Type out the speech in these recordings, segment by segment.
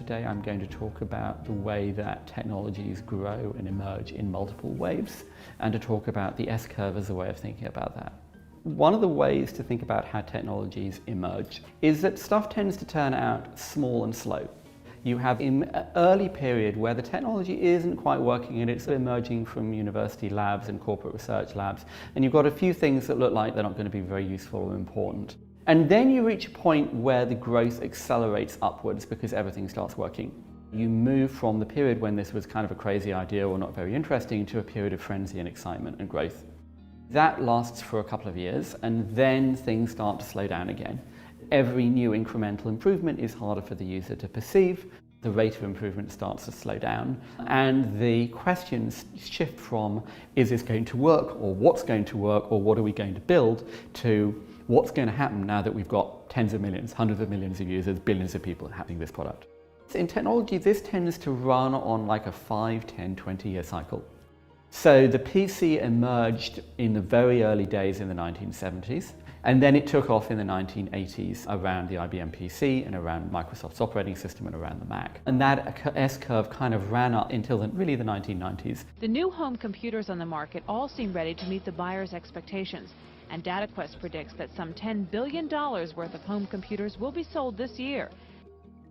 today I'm going to talk about the way that technologies grow and emerge in multiple waves, and to talk about the S-curve as a way of thinking about that. One of the ways to think about how technologies emerge is that stuff tends to turn out small and slow. You have an early period where the technology isn't quite working and it's emerging from university labs and corporate research labs, and you've got a few things that look like they're not going to be very useful or important. And then you reach a point where the growth accelerates upwards because everything starts working. You move from the period when this was kind of a crazy idea or not very interesting to a period of frenzy and excitement and growth. That lasts for a couple of years, and then things start to slow down again. Every new incremental improvement is harder for the user to perceive, the rate of improvement starts to slow down, and the questions shift from is this going to work, or what's going to work, or what are we going to build, to what's going to happen now that we've got tens of millions, hundreds of millions of users, billions of people having this product. In technology, this tends to run on like a 5, 10, 20-year cycle. So the PC emerged in the very early days in the 1970s, and then it took off in the 1980s around the IBM PC and around Microsoft's operating system and around the Mac. And that S-curve kind of ran up until really the 1990s. The new home computers on the market all seem ready to meet the buyer's expectations. And DataQuest predicts that some $10 billion worth of home computers will be sold this year.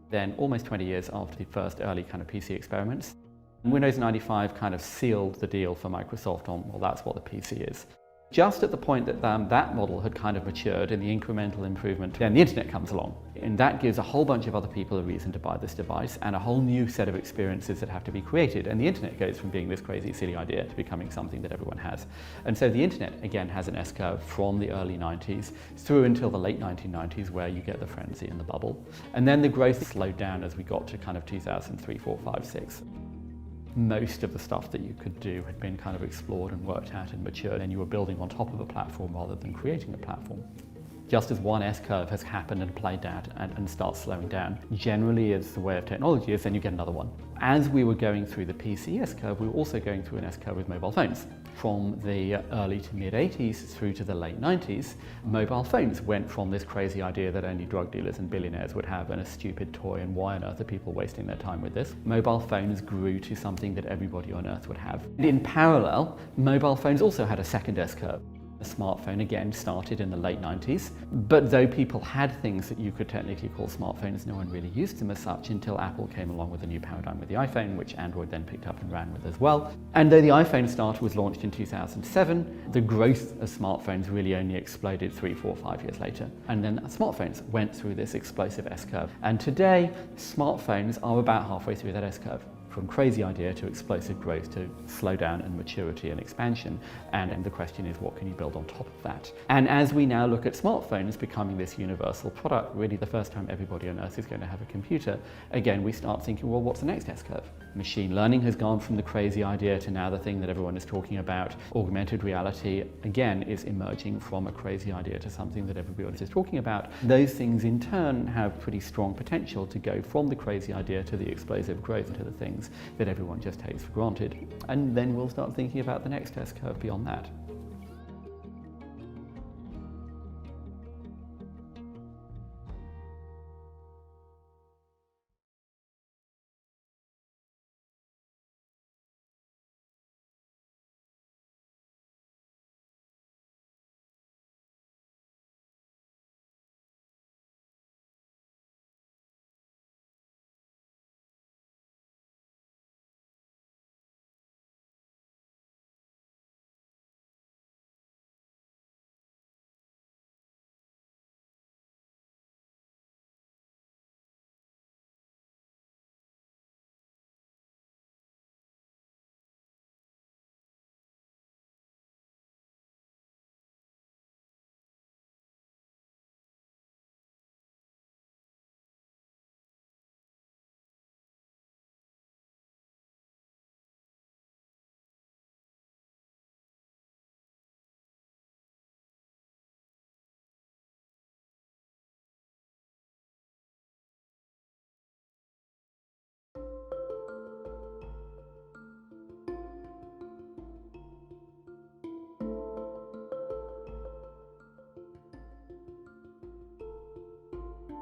Then, almost 20 years after the first early kind of PC experiments, Windows 95 kind of sealed the deal for Microsoft on, well, that's what the PC is. Just at the point that that model had kind of matured in the incremental improvement, then the internet comes along. And that gives a whole bunch of other people a reason to buy this device and a whole new set of experiences that have to be created. And the internet goes from being this crazy, silly idea to becoming something that everyone has. And so the internet, again, has an S-curve from the early 90s through until the late 1990s, where you get the frenzy and the bubble. And then the growth slowed down as we got to kind of 2003, 4, 5, 6. Most of the stuff that you could do had been kind of explored and worked out and matured, and you were building on top of a platform rather than creating a platform. Just as one S-curve has happened and played out and starts slowing down, generally as the way of technology is, then you get another one. As we were going through the PC S-curve, we were also going through an S-curve with mobile phones. From the early to mid 80s through to the late 90s, mobile phones went from this crazy idea that only drug dealers and billionaires would have and a stupid toy, and why on earth are people wasting their time with this? Mobile phones grew to something that everybody on earth would have. And in parallel, mobile phones also had a second S-curve. The smartphone again started in the late 90s, but though people had things that you could technically call smartphones, no one really used them as such until Apple came along with a new paradigm with the iPhone, which Android then picked up and ran with as well. And though the iPhone was launched in 2007, the growth of smartphones really only exploded 3, 4, 5 years later. And then smartphones went through this explosive S-curve. And today, smartphones are about halfway through that S-curve. From crazy idea to explosive growth to slow down and maturity and expansion. And the question is, what can you build on top of that? And as we now look at smartphones becoming this universal product, really the first time everybody on earth is going to have a computer, again, we start thinking, well, what's the next S-curve? Machine learning has gone from the crazy idea to now the thing that everyone is talking about. Augmented reality, again, is emerging from a crazy idea to something that everybody is talking about. Those things in turn have pretty strong potential to go from the crazy idea to the explosive growth to the things that everyone just takes for granted. And then we'll start thinking about the next S-curve beyond that.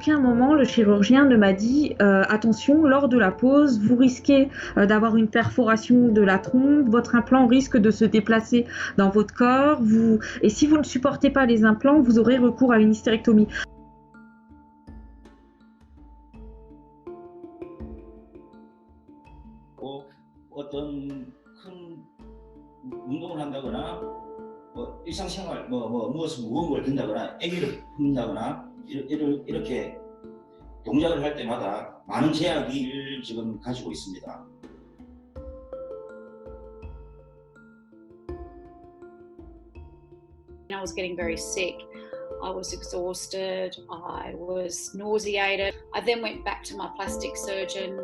aucun moment, le chirurgien ne m'a dit attention, lors de la pose, vous risquez d'avoir une perforation de la trompe, votre implant risque de se déplacer dans votre corps, et si vous ne supportez pas les implants, vous aurez recours à une hystérectomie. 어떤 큰 운동을 한다거나 일상생활 무엇을 무거운 걸 든다거나 아기를 품는다거나 이렇게 동작을 할 때마다 많은 제약을 지금 가지고 있습니다. I was getting very sick. I was exhausted, I was nauseated. I then went back to my plastic surgeon.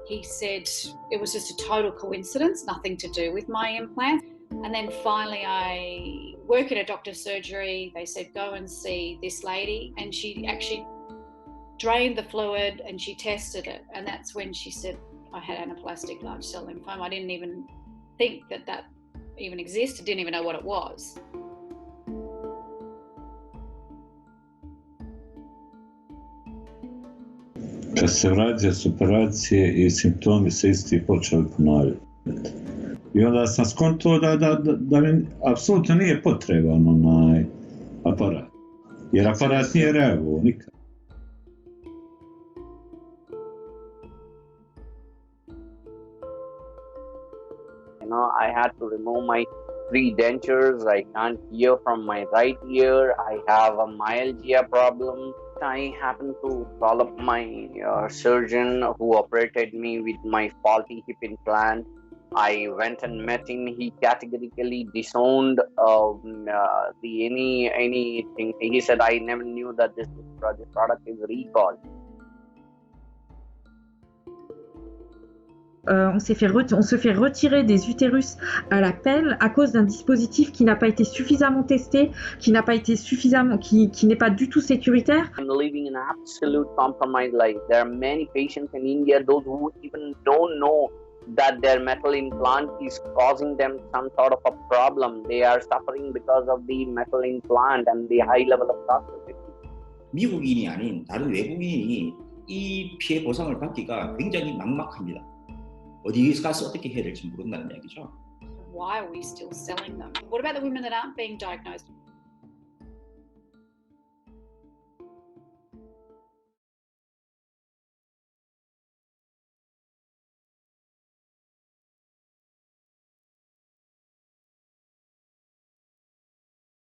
He said it was just a total coincidence, nothing to do with my implant. And then finally I work in a doctor's surgery. They said, go and see this lady. And she actually drained the fluid and she tested it. And that's when she said I had anaplastic large cell lymphoma. I didn't even think that even existed, didn't even know what it was. Kad se vraća s operacije i simptomi se isti počeli ponavljati. I onda sam skonto da mi apsolutno nije potreban onaj aparat. Jer aparat nije reagovao nikad. I had to remove my 3 dentures. I can't hear from my right ear. I have a myalgia problem. I happened to call up my surgeon who operated me with my faulty hip implant. I went and met him. He categorically disowned anything. He said, I never knew that this product is recalled. On se fait retirer des utérus à la pelle à cause d'un dispositif qui n'a pas été suffisamment testé, qui n'est pas du tout sécuritaire. I'm living in absolute compromised life. There are many patients in India, those who even don't know that their metal implant is causing them some sort of a problem. They are suffering because of the metal implant and the high level of toxicity. 미국인이 아닌 다른 외국인이 이 피해 보상을 받기가 굉장히 막막합니다. 어디 가서 어떻게 해야 될지 모른다는 얘기죠. Why are we still selling them? What about the women that aren't being diagnosed?